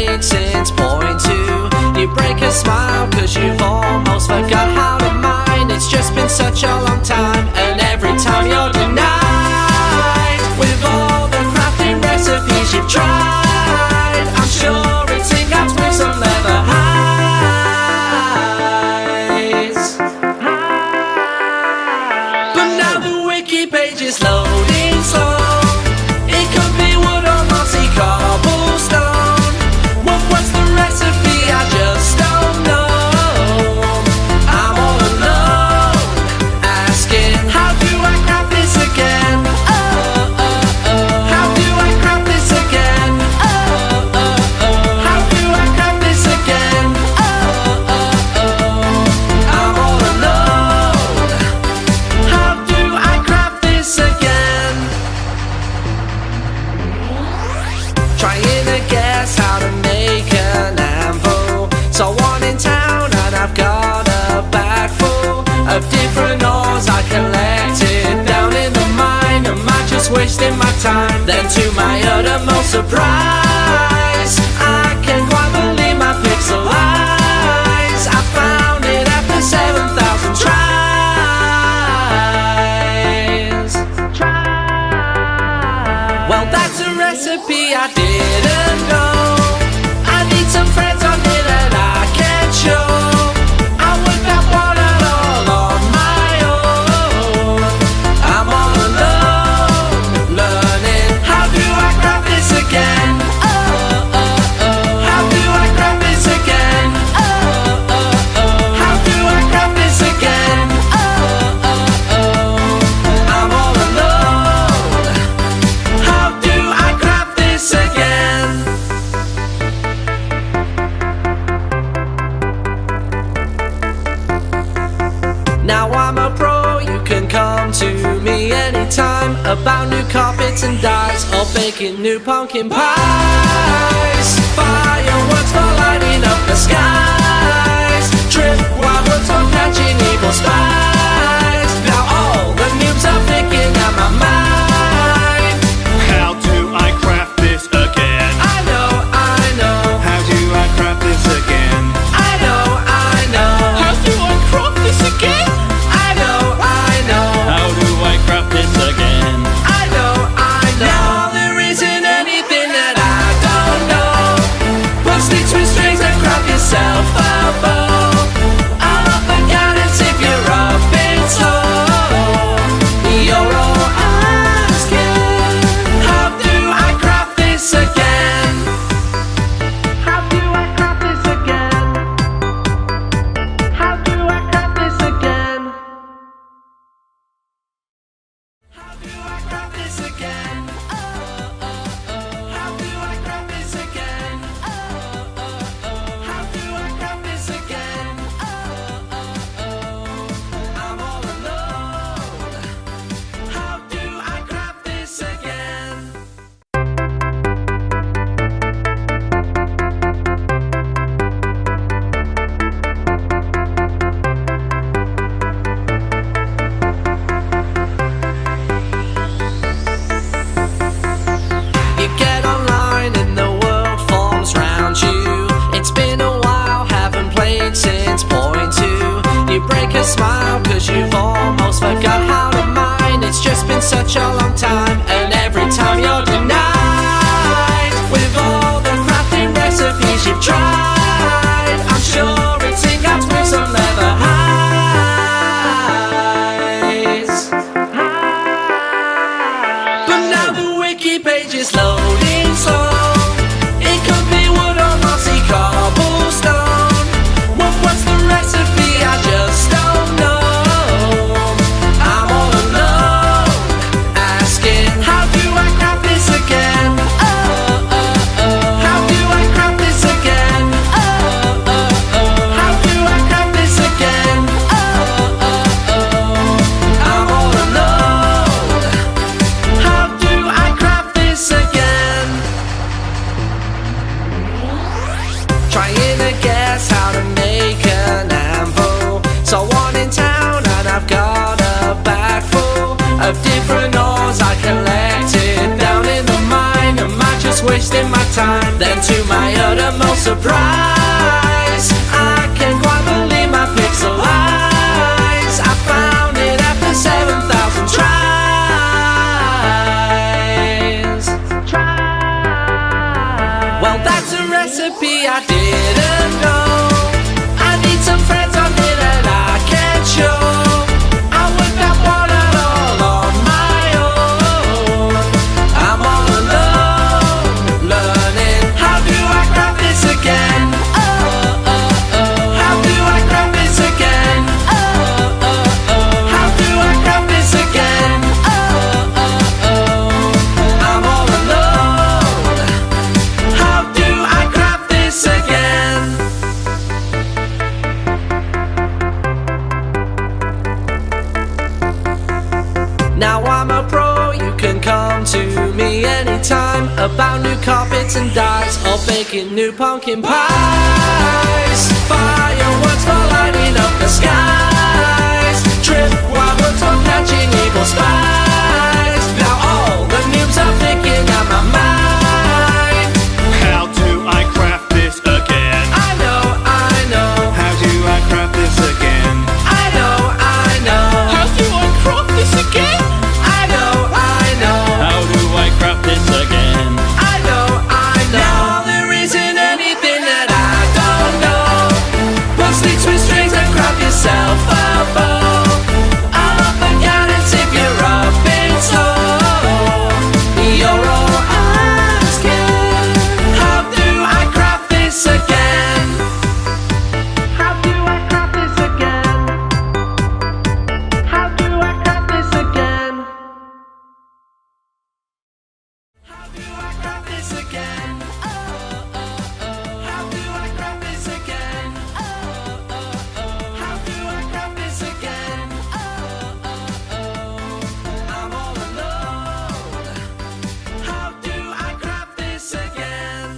played since .2. You break a smile cause you've almost forgot how to mine. It's just been such a long time, and every time you're denied. With all the crafting recipes you've tried, I'm sure it's ingots with some leather highs. But now the wiki page is loading slow. It could be wood or mossy cobblestone. What's the recipe? I just don't know. I'm all alone, asking, how do I craft this again? How do I craft this again? How do I craft this again? I'm all alone. How do I craft this again? Trying to guess how to make an anvil. So one in town and I've got a bag full of different ores I collected down in the mine. Am I just wasting my time? Then to my uttermost surprise, I can quite believe my pixel eyes. I found it after 7,000 tries. Well, that's a recipe I didn't know. I need some friends on it that I can show. I would not want it all on my own. I'm all alone, learning. How do I craft this again? How do I craft this again? How do I craft this again? I'm all alone. How do I craft this again? Now I'm a pro, you can come to me anytime about new carpets and dyes, or baking new pumpkin pies. Fireworks for lighting up the skies, trip wildwoods for catching evil spies. Now all the noobs are picking at my mind. How do I craft this again? I know. How do I craft this again? I know. How do I craft this again? I know. How do I craft this again? I know. Now there isn't anything that I don't know. Put sticks with strings and craft yourself a bow. I'll up the guidance if you're up in slow. You're all asking, how do I craft this again? How do I craft this again? How do I craft this again? How do I craft this again? How do I craft this again? How do I craft this again? I'm all alone. How do I craft this again? You get online and the world forms round you. It's been a while, haven't played since .2. You break a smile cause you've almost forgot how to mine. It's just been such a long time, and every time you're denied. With all the crafting recipes you've tried, I'm sure it's ingots with some leather highs. But now the wiki page is loading slow. It could be wood or mossy cobblestone. What's the recipe? I just don't know. I'm all alone, asking, how do I craft this again? How do I craft this again? How do I craft this again? I'm all alone. How do I craft this again? Trying to guess how to make an anvil. So one in town and I've got a bag full of different ores I collected down in the mine. Am I just wasting wasting my time. Then to my uttermost surprise, I can't quite believe my pixel eyes. I found it after 7,000 tries. Well, that's a recipe I didn't know. I need some friends on it that I can't show. I worked that one out all on my own. I'm all alone, learning. How do I craft this again? How do I craft this again? How do I craft this again? I'm all alone. How do I craft this again? Now I'm a pro, you can come to me anytime about new carpets and dyes or baking new pumpkin pies. Fireworks for lighting up the skies. Tripwires for catching evil spies. Now all the noobs are thinking out my mind. How do I craft this again? I know, How do I craft this again? I know. How do I craft this again? I know. How do I craft this again? I know. Now there isn't anything that I don't know. Pull sticks with strings and craft yourself a bow. I'll up the guidance if you're up in slow. You're all asking, how do I craft this again? How do I craft this again? How do I craft this again? How do I craft this again? How do I craft this again? How do I craft this again? I'm all alone. How do I craft this again?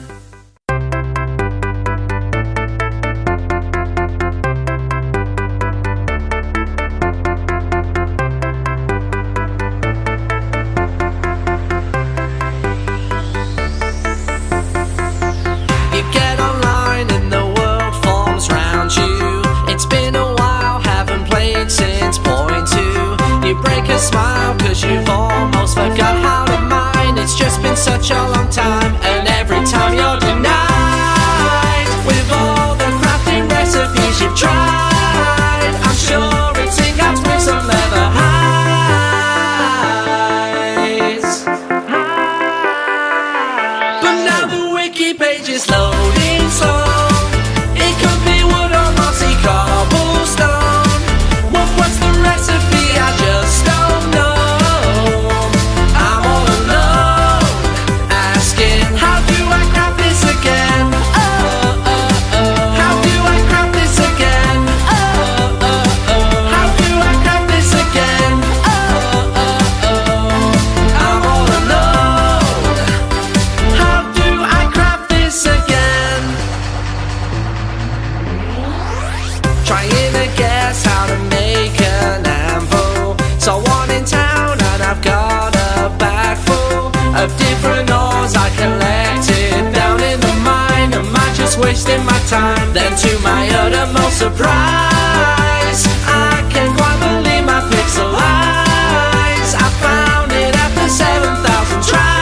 You get online and the world forms round you. It's been a while, haven't played since point two. You break a smile cause you've almost forgot how to mine. It's just been such a long time, and every time you're denied. With all the crafting recipes you've tried, I'm sure it's in God's with some leather highs. But now the wiki page is loading slow. It could be wood or mossy cobblestone. What's the recipe? I just don't know. I'm all alone, asking, how do I craft this again? How do I craft this again? How do I craft this again? I'm all alone. How do I craft this again? Trying to guess how to make an anvil. So one in town and I've got a bag full of different ores I collected down in the mine. Am I just wasting my time? Then to my uttermost surprise, I can't quite believe my pixel eyes. I found it after 7,000 tries.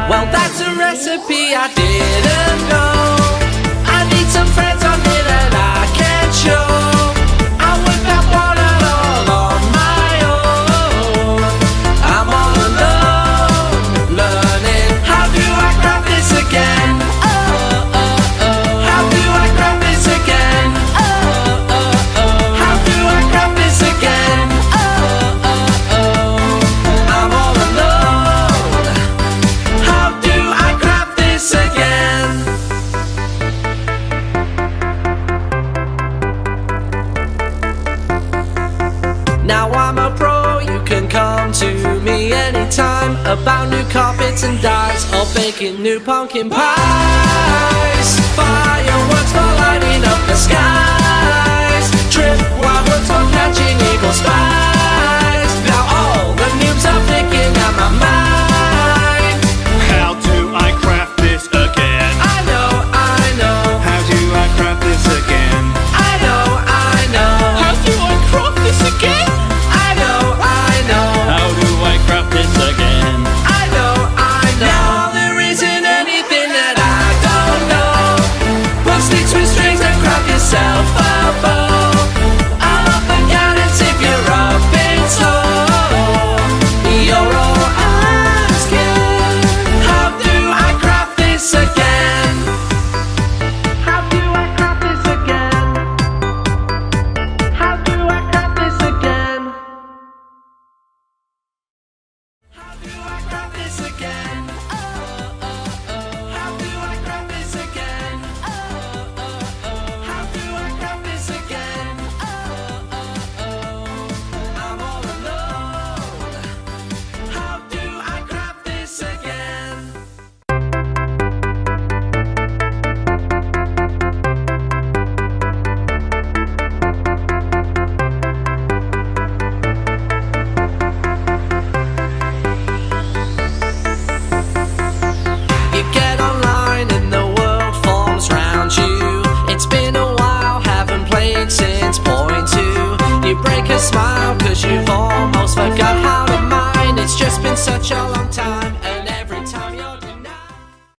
Well, that's a recipe I didn't know. I need some friends on it that I can't show. I worked that one out all on my own. I'm all alone, learning. How do I craft this again? How do I craft this again? How do I craft this again? I'm all alone. How do I craft this again? Now I'm a pro, you can come to me anytime about new carpets and dyes or baking new pumpkin pies. Fireworks for lighting up the skies. Tripwires for catching evil spies.